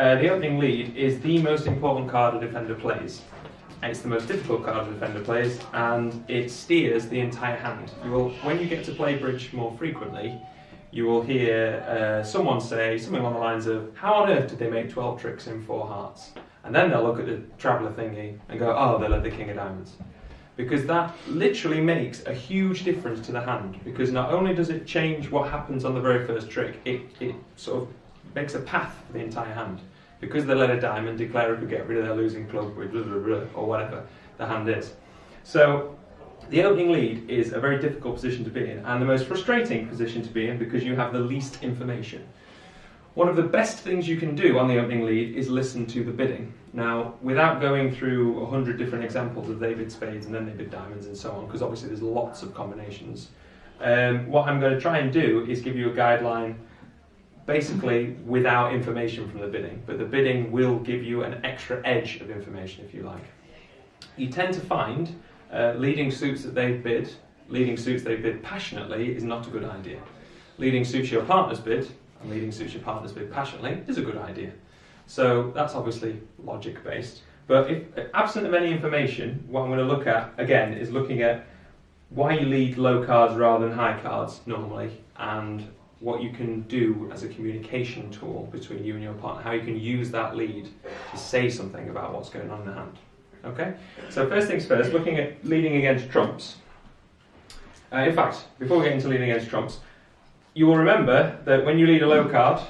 the opening lead is the most important card a defender plays. It's the most difficult card a defender plays, and it steers the entire hand. When you get to play bridge more frequently, you will hear someone say something along the lines of, how on earth did they make 12 tricks in 4 hearts? And then they'll look at the traveller thingy and go, oh, they led the king of diamonds. Because that literally makes a huge difference to the hand, because not only does it change what happens on the very first trick, it sort of makes a path for the entire hand. Because they led a diamond, declarer could get rid of their losing club with blah, blah, blah, or whatever the hand is. So the opening lead is a very difficult position to be in, and the most frustrating position to be in because you have the least information. One of the best things you can do on the opening lead is listen to the bidding. Now, without going through 100 different examples of they bid spades and then they bid diamonds and so on, because obviously there's lots of combinations, what I'm going to try and do is give you a guideline basically without information from the bidding, but the bidding will give you an extra edge of information if you like. You tend to find leading suits that they've bid, leading suits they bid passionately is not a good idea. Leading suits your partner's bid and leading suits your partner's bid passionately is a good idea. So that's obviously logic based, but if absent of any information, what I'm going to look at again is looking at why you lead low cards rather than high cards normally, and what you can do as a communication tool between you and your partner, how you can use that lead to say something about what's going on in the hand. Okay? So first things first, looking at leading against trumps. In fact, before we get into leading against trumps, you will remember that when you lead a low card,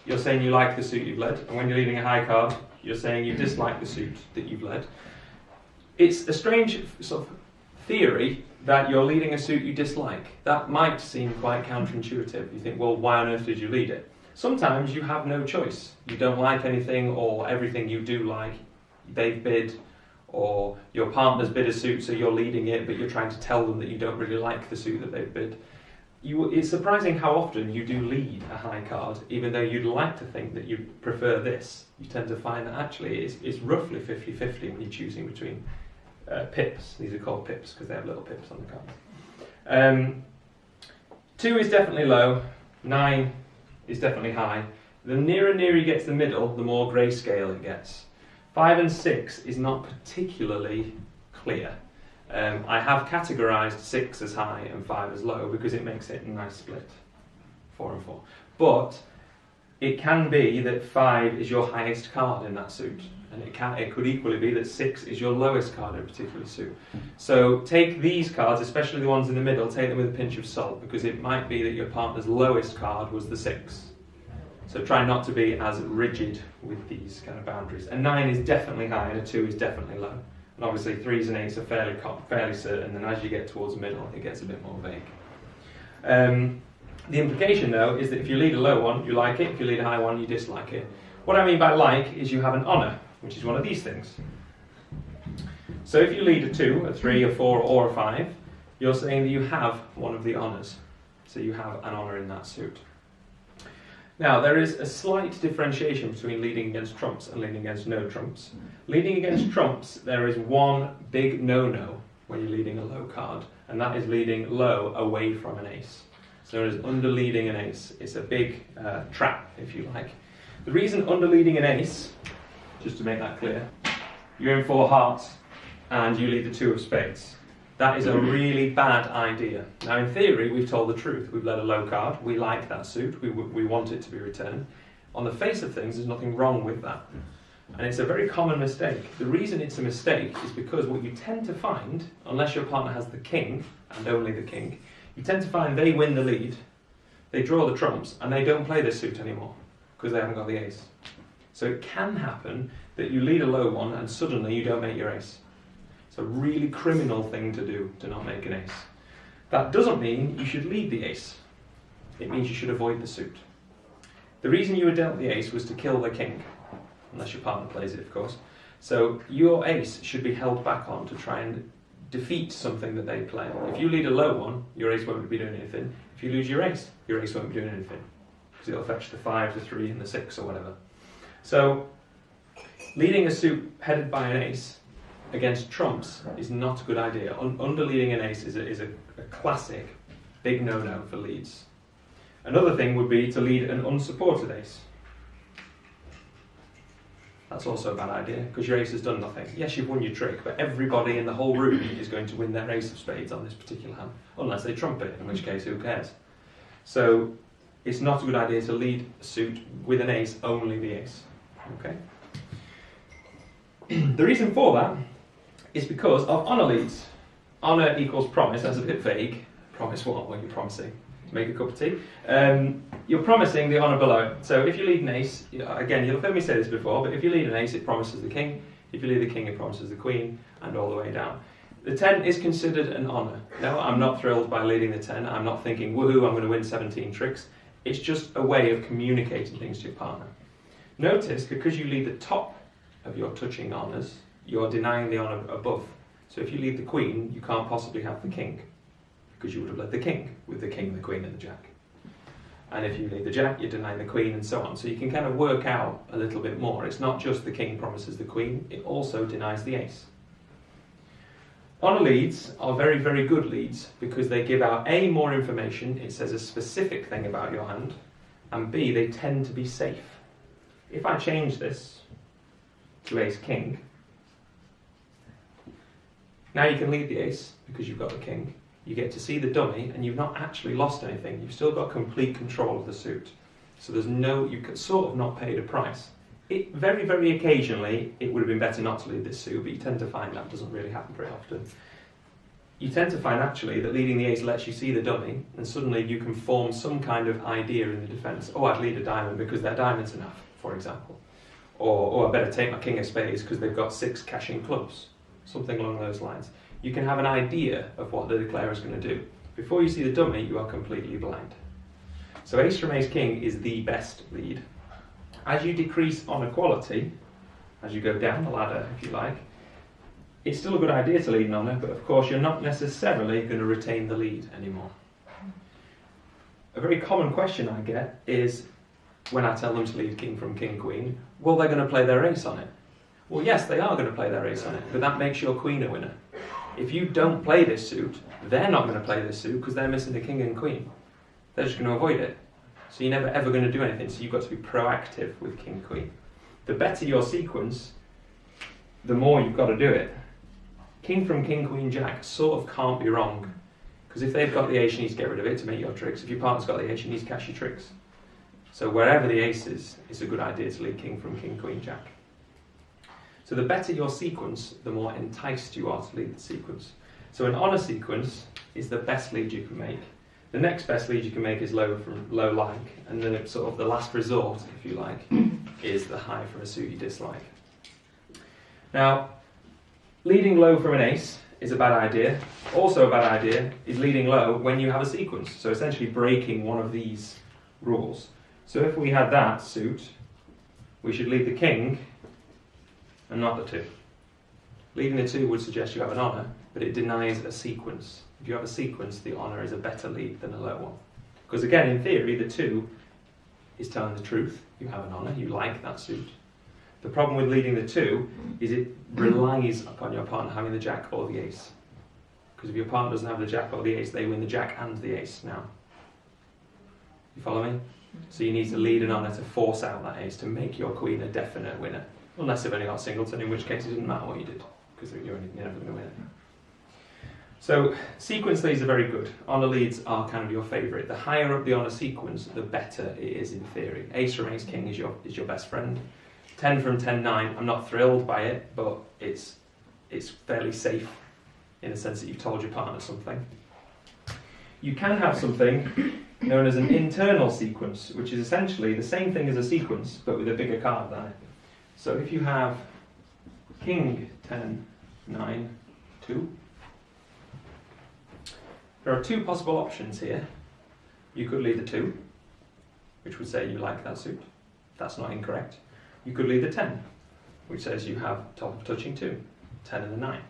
you're saying you like the suit you've led, and when you're leading a high card, you're saying you dislike the suit that you've led. It's a strange sort of theory that you're leading a suit you dislike. That might seem quite counterintuitive. You think, well, why on earth did you lead it? Sometimes you have no choice. You don't like anything, or everything you do like, they've bid, or your partner's bid a suit, so you're leading it, but you're trying to tell them that you don't really like the suit that they've bid. It's surprising how often you do lead a high card, even though you'd like to think that you prefer this. You tend to find that actually it's roughly 50-50 when you're choosing between pips. These are called pips because they have little pips on the cards. 2 is definitely low, 9 is definitely high. The nearer you get to the middle, the more grayscale it gets. 5 and 6 is not particularly clear. I have categorised 6 as high and 5 as low because it makes it a nice split, 4 and 4. But it can be that 5 is your highest card in that suit, and it could equally be that 6 is your lowest card in a particular suit. So take these cards, especially the ones in the middle, take them with a pinch of salt, because it might be that your partner's lowest card was the 6. So try not to be as rigid with these kind of boundaries. And 9 is definitely high and a 2 is definitely low. And obviously 3s and 8s are fairly certain, and as you get towards the middle it gets a bit more vague. The implication though is that if you lead a low one, you like it. If you lead a high one, you dislike it. What I mean by like is you have an honour, which is one of these things. So if you lead a 2, a 3, a 4 or a 5, you're saying that you have one of the honours. So you have an honour in that suit. Now, there is a slight differentiation between leading against trumps and leading against no trumps. Leading against trumps, there is one big no-no when you're leading a low card, and that is leading low away from an ace. So there is under-leading an ace. It's a big trap, if you like. The reason under-leading an ace, just to make that clear, you're in 4 hearts and you lead the 2 of spades. That is a really bad idea. Now, in theory, we've told the truth. We've led a low card. We like that suit. We want it to be returned. On the face of things, there's nothing wrong with that. And it's a very common mistake. The reason it's a mistake is because what you tend to find, unless your partner has the king, and only the king, you tend to find they win the lead, they draw the trumps, and they don't play their suit anymore, because they haven't got the ace. So it can happen that you lead a low one, and suddenly you don't make your ace. It's a really criminal thing to do, to not make an ace. That doesn't mean you should lead the ace. It means you should avoid the suit. The reason you were dealt the ace was to kill the king, unless your partner plays it, of course. So your ace should be held back on to try and defeat something that they play. If you lead a low one, your ace won't be doing anything. If you lose your ace won't be doing anything, because it'll fetch the 5, the 3, and the 6, or whatever. So leading a suit headed by an ace against trumps is not a good idea. Under-leading an ace is a classic big no-no for leads. Another thing would be to lead an unsupported ace. That's also a bad idea, because your ace has done nothing. Yes, you've won your trick, but everybody in the whole room is going to win their ace of spades on this particular hand, unless they trump it, in which case, who cares? So, it's not a good idea to lead a suit with an ace, only the ace. Okay? The reason for that is because of honour leads. Honour equals promise, that's a bit vague. Promise what? What are you promising? To make a cup of tea? You're promising the honour below it. So if you lead an ace, again, you'll have heard me say this before, but if you lead an ace, it promises the king. If you lead the king, it promises the queen, and all the way down. The 10 is considered an honour. No, I'm not thrilled by leading the 10. I'm not thinking, woohoo, I'm going to win 17 tricks. It's just a way of communicating things to your partner. Notice, because you lead the top of your touching honours, you're denying the honour above. So if you lead the queen, you can't possibly have the king, because you would have led the king with the king, the queen, and the jack. And if you lead the jack, you deny the queen, and so on. So you can kind of work out a little bit more. It's not just the king promises the queen, it also denies the ace. Honour leads are very, very good leads because they give out A, more information, it says a specific thing about your hand, and B, they tend to be safe. If I change this to ace king, now you can lead the ace because you've got the king. You get to see the dummy and you've not actually lost anything. You've still got complete control of the suit. So there's no, you could sort of not paid a price. It very, very occasionally, it would have been better not to lead this suit, but you tend to find that doesn't really happen very often. You tend to find actually that leading the ace lets you see the dummy, and suddenly you can form some kind of idea in the defence. Oh, I'd lead a diamond because their diamond's enough, for example. Or, oh, I better take my king of spades because they've got 6 cashing clubs. Something along those lines. You can have an idea of what the declarer is going to do. Before you see the dummy, you are completely blind. So ace from ace king is the best lead. As you decrease honour quality, as you go down the ladder, if you like, it's still a good idea to lead an honour, but of course you're not necessarily going to retain the lead anymore. A very common question I get is, when I tell them to lead king from king queen, well, they're going to play their ace on it. Well, yes, they are going to play their ace on it, but that makes your queen a winner. If you don't play this suit, they're not going to play this suit because they're missing the king and queen. They're just going to avoid it. So you're never ever going to do anything, so you've got to be proactive with king queen. The better your sequence, the more you've got to do it. King from king queen jack sort of can't be wrong, because if they've got the ace, you need to get rid of it to make your tricks. If your partner's got the ace, you need to cash your tricks. So wherever the ace is, it's a good idea to lead king from king queen jack. So the better your sequence, the more enticed you are to lead the sequence. So an honour sequence is the best lead you can make. The next best lead you can make is low from low like, and then sort of the last resort, if you like, is the high from a suit you dislike. Now, leading low from an ace is a bad idea. Also a bad idea is leading low when you have a sequence. So essentially breaking one of these rules. So if we had that suit, we should lead the king and not the 2. Leading the 2 would suggest you have an honour, but it denies a sequence. If you have a sequence, the honour is a better lead than a low one. Because again, in theory, the 2 is telling the truth. You have an honour, you like that suit. The problem with leading the 2 is it relies upon your partner having the jack or the ace. Because if your partner doesn't have the jack or the ace, they win the jack and the ace now. You follow me? So you need to lead an honour to force out that ace, to make your queen a definite winner. Unless they've only got singleton, in which case it doesn't matter what you did, because you're never going to win it. So sequence leads are very good. Honour leads are kind of your favourite. The higher up the honour sequence, the better it is in theory. Ace from ace king is your best friend. 10 from 10-9, I'm not thrilled by it, but it's fairly safe in the sense that you've told your partner something. You can have something known as an internal sequence, which is essentially the same thing as a sequence, but with a bigger card than it. So if you have king 10-9-2, there are 2 possible options here. You could lead the 2, which would say you like that suit. That's not incorrect. You could lead the 10, which says you have top of touching 2, 10 and the 9.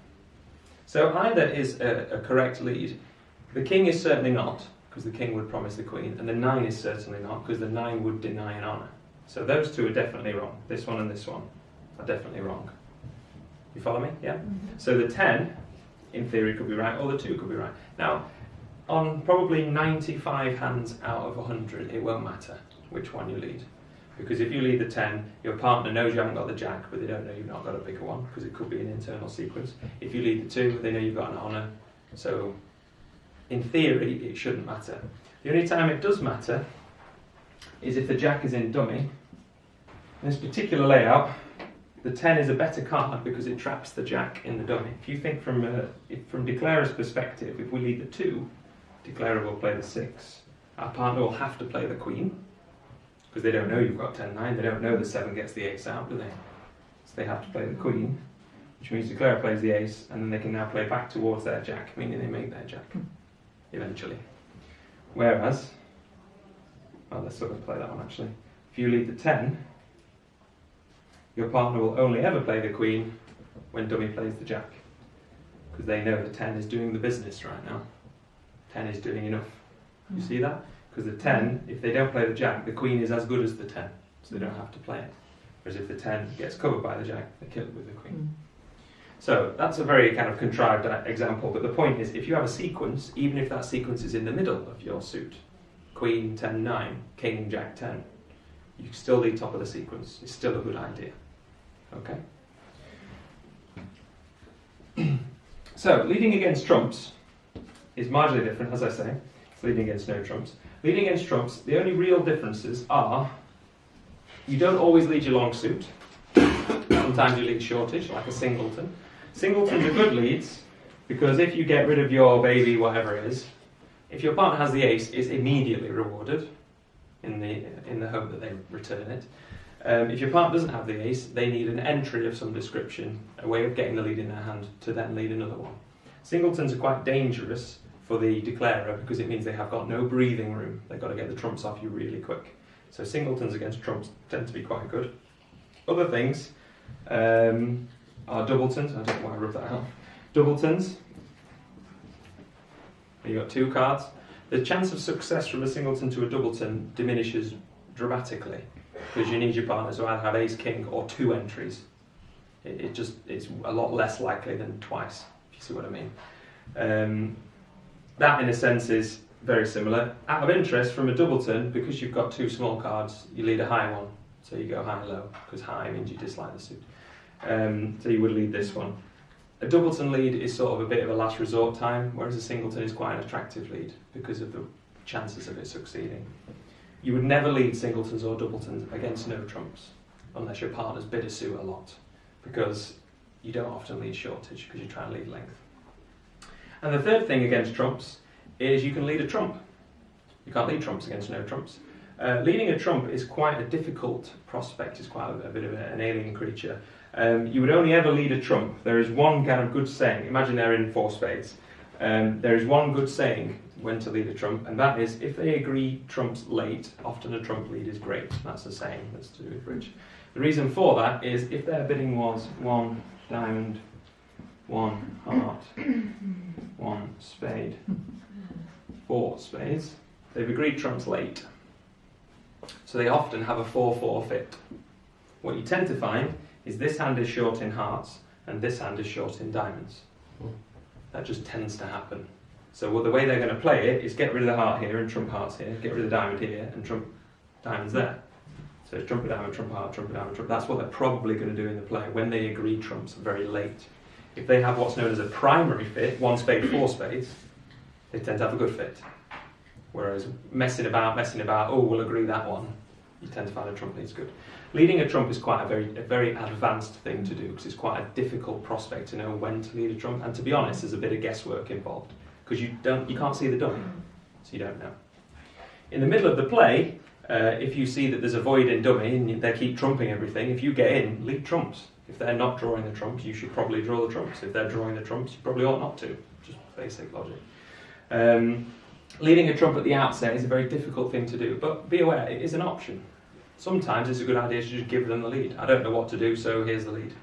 So either is a correct lead. The king is certainly not, because the king would promise the queen, and the 9 is certainly not, because the 9 would deny an honour. So those 2 are definitely wrong. This one and this one are definitely wrong. You follow me? Yeah? So the 10, in theory, could be right, or the 2 could be right. Now, on probably 95 hands out of 100, it won't matter which one you lead. Because if you lead the 10, your partner knows you haven't got the jack, but they don't know you've not got a bigger one, because it could be an internal sequence. If you lead the 2, they know you've got an honour. So, in theory, it shouldn't matter. The only time it does matter is if the jack is in dummy. In this particular layout, the 10 is a better card because it traps the jack in the dummy. If you think from Declarer's perspective, if we lead the 2, Declarer will play the 6. Our partner will have to play the queen, because they don't know you've got 10-9, they don't know the 7 gets the ace out, do they? So they have to play the queen, which means Declarer plays the ace, and then they can now play back towards their jack, meaning they make their jack, eventually. Whereas, well, let's sort of play that one actually. If you lead the 10, your partner will only ever play the queen when dummy plays the jack, because they know the 10 is doing the business right now. 10 is doing enough. You see that? Because the 10, if they don't play the jack, the queen is as good as the 10, so they don't have to play it. Whereas if the 10 gets covered by the jack, they kill it with the queen. So that's a very kind of contrived example, but the point is, if you have a sequence, even if that sequence is in the middle of your suit, queen, 10, 9, king, jack, 10, you can still lead top of the sequence. It's still a good idea. Okay? So, leading against trumps is marginally different, as I say. It's leading against no trumps. Leading against trumps, the only real differences are you don't always lead your long suit. Sometimes you lead shortage, like a singleton. Singletons are good leads because if you get rid of your baby, whatever it is, if your partner has the ace, it's immediately rewarded in the hope that they return it. If your partner doesn't have the ace, they need an entry of some description, a way of getting the lead in their hand to then lead another one. Singletons are quite dangerous for the declarer because it means they have got no breathing room. They've got to get the trumps off you really quick. So singletons against trumps tend to be quite good. Other things are doubletons. I don't know why I rubbed that out. Doubletons. You've got 2 cards. The chance of success from a singleton to a doubleton diminishes dramatically because you need your partner to either have ace, king, or 2 entries. It's a lot less likely than twice, if you see what I mean. That, in a sense, is very similar. Out of interest, from a doubleton, because you've got 2 small cards, you lead a high one. So you go high-low, because high means you dislike the suit. So you would lead this one. A doubleton lead is sort of a bit of a last resort time, whereas a singleton is quite an attractive lead because of the chances of it succeeding. You would never lead singletons or doubletons against no trumps, unless your partner's bid a suit a lot, because you don't often lead shortage, because you try and lead length. And the third thing against trumps is you can lead a trump. You can't lead trumps against no trumps. Leading a trump is quite a difficult prospect, it's quite a bit of an alien creature. You would only ever lead a trump. There is one kind of good saying, imagine they're in 4 spades. There is one good saying when to lead a trump, and that is, if they agree trumps late, often a trump lead is great. That's a saying that's to do with bridge. The reason for that is if their bidding was 1 diamond, 1 heart, 1 spade, 4 spades, they've agreed trumps late. So they often have a 4-4 fit. What you tend to find is this hand is short in hearts and this hand is short in diamonds. That just tends to happen. So the way they're going to play it is get rid of the heart here and trump hearts here, get rid of the diamond here and trump diamonds there. So it's trump a diamond, trump heart, trump a diamond, trump. That's what they're probably going to do in the play when they agree trumps very late. If they have what's known as a primary fit, 1 spade, 4 spades, they tend to have a good fit. Whereas messing about, oh, we'll agree that one, you tend to find a trump lead's good. Leading a trump is quite a very advanced thing to do because it's quite a difficult prospect to know when to lead a trump. And to be honest, there's a bit of guesswork involved because you can't see the dummy, so you don't know. In the middle of the play, if you see that there's a void in dummy and they keep trumping everything, if you get in, lead trumps. If they're not drawing the trumps, you should probably draw the trumps. If they're drawing the trumps, you probably ought not to. Just basic logic. Leading a trump at the outset is a very difficult thing to do, but be aware, it is an option. Sometimes it's a good idea to just give them the lead. I don't know what to do, so here's the lead.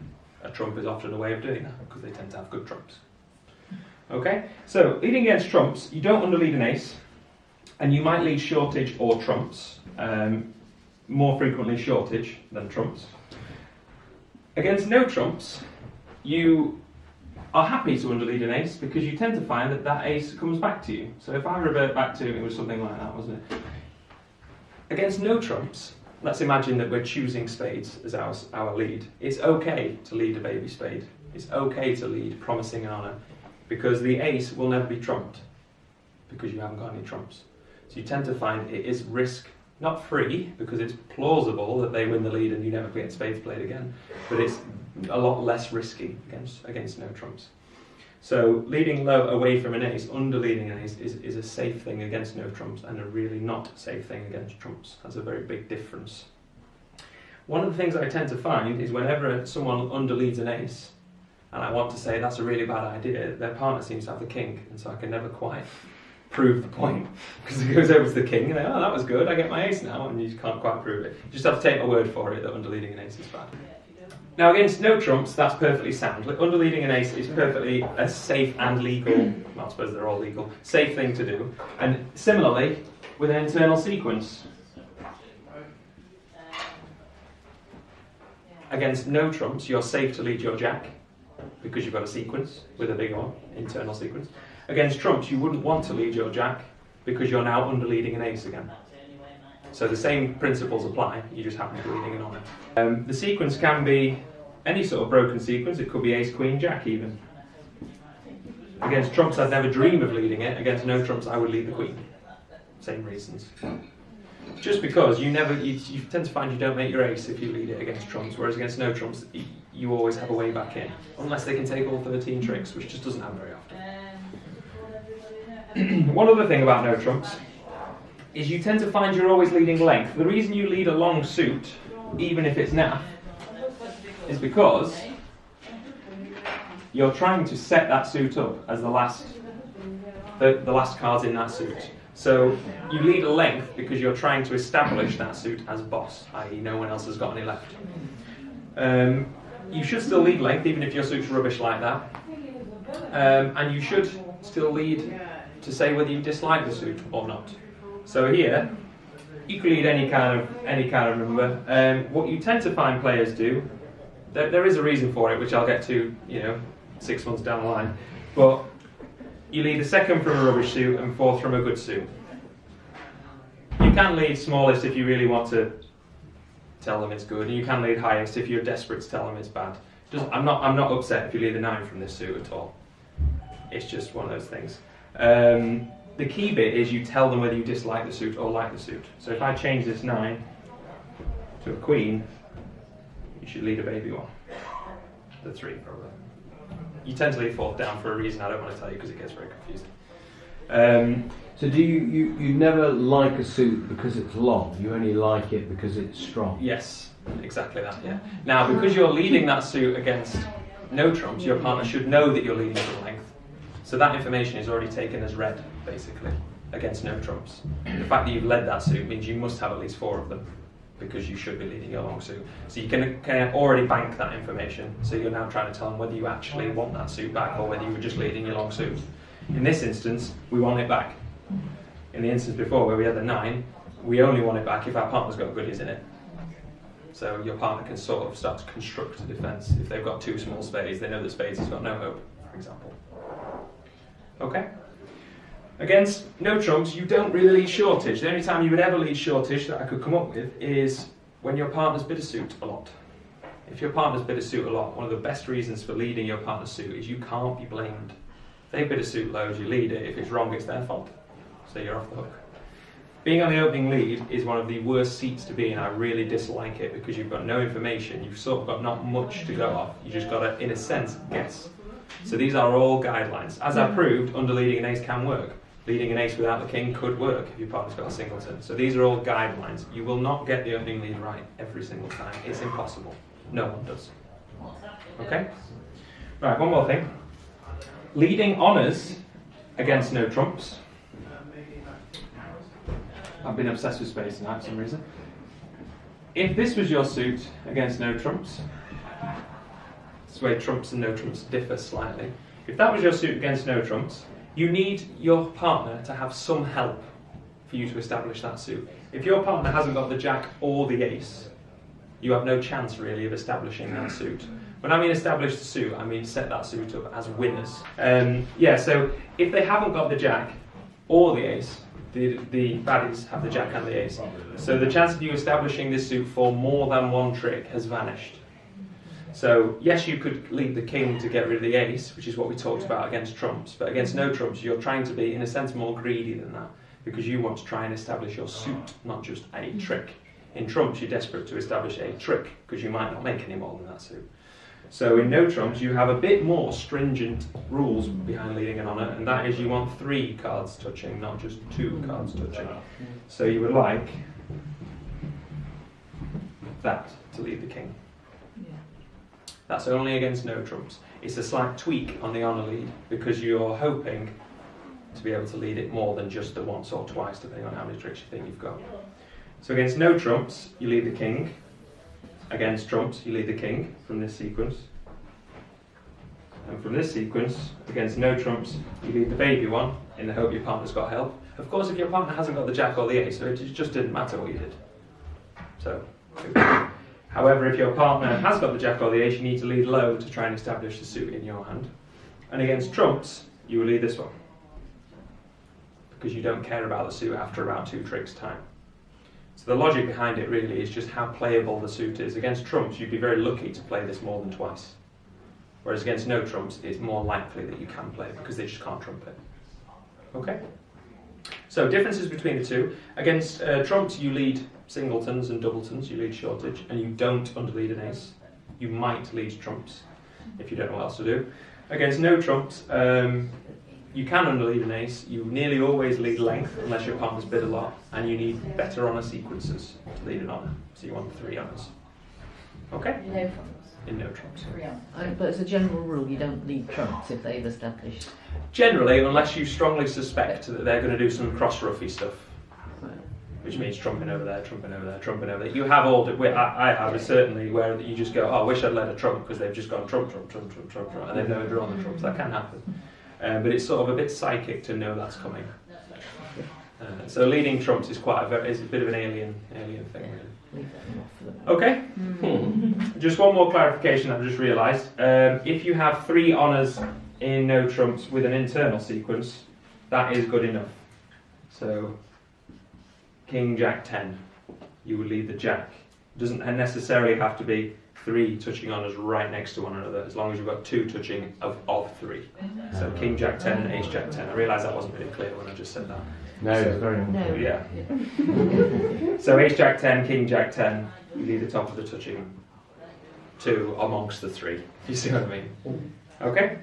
A trump is often a way of doing that, because they tend to have good trumps. Okay, so leading against trumps, you don't underlead an ace, and you might lead shortage or trumps, more frequently shortage than trumps. Against no trumps, you are happy to underlead an ace because you tend to find that that ace comes back to you. So if I revert back to, it was something like that, wasn't it? Against no trumps, let's imagine that we're choosing spades as our lead. It's okay to lead a baby spade. It's okay to lead promising an honour, because the ace will never be trumped, because you haven't got any trumps. So you tend to find it is risk, not free, because it's plausible that they win the lead and you never get spades played again, but it's a lot less risky against no trumps. So leading low away from an ace, under leading an ace, is a safe thing against no trumps, and a really not safe thing against trumps. That's a very big difference. One of the things I tend to find is whenever someone underleads an ace, and I want to say that's a really bad idea, their partner seems to have the king, and so I can never quite prove the point, because it goes over to the king, and they, oh, that was good, I get my ace now, and you can't quite prove it. You just have to take my word for it that underleading an ace is bad. Now against no trumps, that's perfectly sound. Underleading an ace is perfectly a safe and legal, well, I suppose they're all legal, safe thing to do. And similarly, with an internal sequence. Against no trumps, you're safe to lead your jack, because you've got a sequence with a big one, internal sequence. Against trumps, you wouldn't want to lead your jack, because you're now underleading an ace again. So the same principles apply, you just happen to be leading an honour. The sequence can be any sort of broken sequence. It could be ace, queen, jack even. Against trumps, I'd never dream of leading it. Against no trumps, I would lead the queen. Same reasons. Just because you tend to find you don't make your ace if you lead it against trumps, whereas against no trumps, you always have a way back in. Unless they can take all 13 tricks, which just doesn't happen very often. One other thing about no trumps is you tend to find you're always leading length. The reason you lead a long suit, even if it's naff, is because you're trying to set that suit up as the last cards in that suit. So you lead a length because you're trying to establish that suit as boss, i.e. no one else has got any left. You should still lead length even if your suit's rubbish like that. And you should still lead to say whether you dislike the suit or not. So here, you can lead any kind of number. What you tend to find players do, there is a reason for it, which I'll get to, 6 months down the line. But you lead a second from a rubbish suit and fourth from a good suit. You can lead smallest if you really want to tell them it's good, and you can lead highest if you're desperate to tell them it's bad. I'm not upset if you lead a 9 from this suit at all. It's just one of those things. The key bit is you tell them whether you dislike the suit or like the suit. So if I change this 9 to a queen, you should lead a baby one. The 3 probably. You tend to lead fourth down for a reason I don't want to tell you because it gets very confusing. So do you never like a suit because it's long, you only like it because it's strong? Yes, exactly that, yeah. Now because you're leading that suit against no trumps, your partner should know that you're leading from length. So that information is already taken as read, basically, against no trumps. The fact that you've led that suit means you must have at least 4 of them, because you should be leading your long suit. So you can already bank that information, so you're now trying to tell them whether you actually want that suit back or whether you were just leading your long suit. In this instance, we want it back. In the instance before, where we had the 9, we only want it back if our partner's got goodies in it. So your partner can sort of start to construct a defence. If they've got 2 small spades, they know that spades has got no hope, for example. Okay? Against no trumps, you don't really lead shortage. The only time you would ever lead shortage that I could come up with is when your partner's bid a suit a lot. If your partner's bid a suit a lot, one of the best reasons for leading your partner's suit is you can't be blamed. If they bid a suit loads, you lead it. If it's wrong, it's their fault. So you're off the hook. Being on the opening lead is one of the worst seats to be in. I really dislike it because you've got no information. You've sort of got not much to go off. You just got to, in a sense, guess. So these are all guidelines. As I proved, under leading an ace can work. Leading an ace without the king could work if your partner's got a singleton. So these are all guidelines. You will not get the opening lead right every single time. It's impossible. No one does. Okay? Right, one more thing. Leading honours against no trumps. I've been obsessed with spades tonight for some reason. If this was your suit against no trumps, this is where trumps and no trumps differ slightly. If that was your suit against no trumps, you need your partner to have some help for you to establish that suit. If your partner hasn't got the jack or the ace, you have no chance really of establishing that suit. When I mean establish the suit, I mean set that suit up as winners. So if they haven't got the jack or the ace, the baddies have the jack and the ace. So the chance of you establishing this suit for more than one trick has vanished. So yes, you could lead the king to get rid of the ace, which is what we talked about against trumps, but against no trumps you're trying to be, in a sense, more greedy than that, because you want to try and establish your suit, not just a trick. In trumps you're desperate to establish a trick, because you might not make any more than that suit. So in no trumps you have a bit more stringent rules behind leading an honour, and that is you want 3 cards touching, not just 2 cards touching. So you would like that to lead the king. That's only against no trumps. It's a slight tweak on the honour lead, because you're hoping to be able to lead it more than just the once or twice, depending on how many tricks you think you've got. So against no trumps, you lead the king. Against trumps, you lead the king from this sequence. And from this sequence, against no trumps, you lead the baby one, in the hope your partner's got help. Of course, if your partner hasn't got the jack or the ace, so it just didn't matter what you did. So, however, if your partner has got the jack or the ace, you need to lead low to try and establish the suit in your hand. And against trumps, you will lead this one, because you don't care about the suit after about 2 tricks time. So the logic behind it really is just how playable the suit is. Against trumps, you'd be very lucky to play this more than twice. Whereas against no trumps, it's more likely that you can play it, because they just can't trump it. Okay? So differences between the two. Against trumps, you lead singletons and doubletons, you lead shortage, and you don't underlead an ace. You might lead trumps if you don't know what else to do. Against no trumps, you can underlead an ace. You nearly always lead length, unless your partner's bid a lot, and you need better honour sequences to lead an honour. So you want 3 honours. Okay? No trumps. In no trumps. But as a general rule, you don't lead trumps if they've established. Generally, unless you strongly suspect that they're going to do some cross-ruffy stuff, which means trumping over there, trumping over there, trumping over there. You have all, I have it certainly, where you just go, oh, I wish I'd led a trump, because they've just gone trump, trump, trump, trump, trump, trump, and they've never drawn the trumps. That can happen. But it's sort of a bit psychic to know that's coming. So leading trumps is is a bit of an alien thing, really. Okay. Just one more clarification I've just realised. If you have 3 honours in no trumps with an internal sequence, that is good enough. So King, Jack, 10. You would lead the Jack. It doesn't necessarily have to be 3 touching honours right next to one another, as long as you've got 2 touching of 3. So King, Jack, 10, and Ace, Jack, 10. I realise that wasn't really clear when I just said that. No, it's very No. Yeah. So Ace, Jack, 10, King, Jack, 10. You lead the top of the touching 2 amongst the 3. You see what I mean? Okay?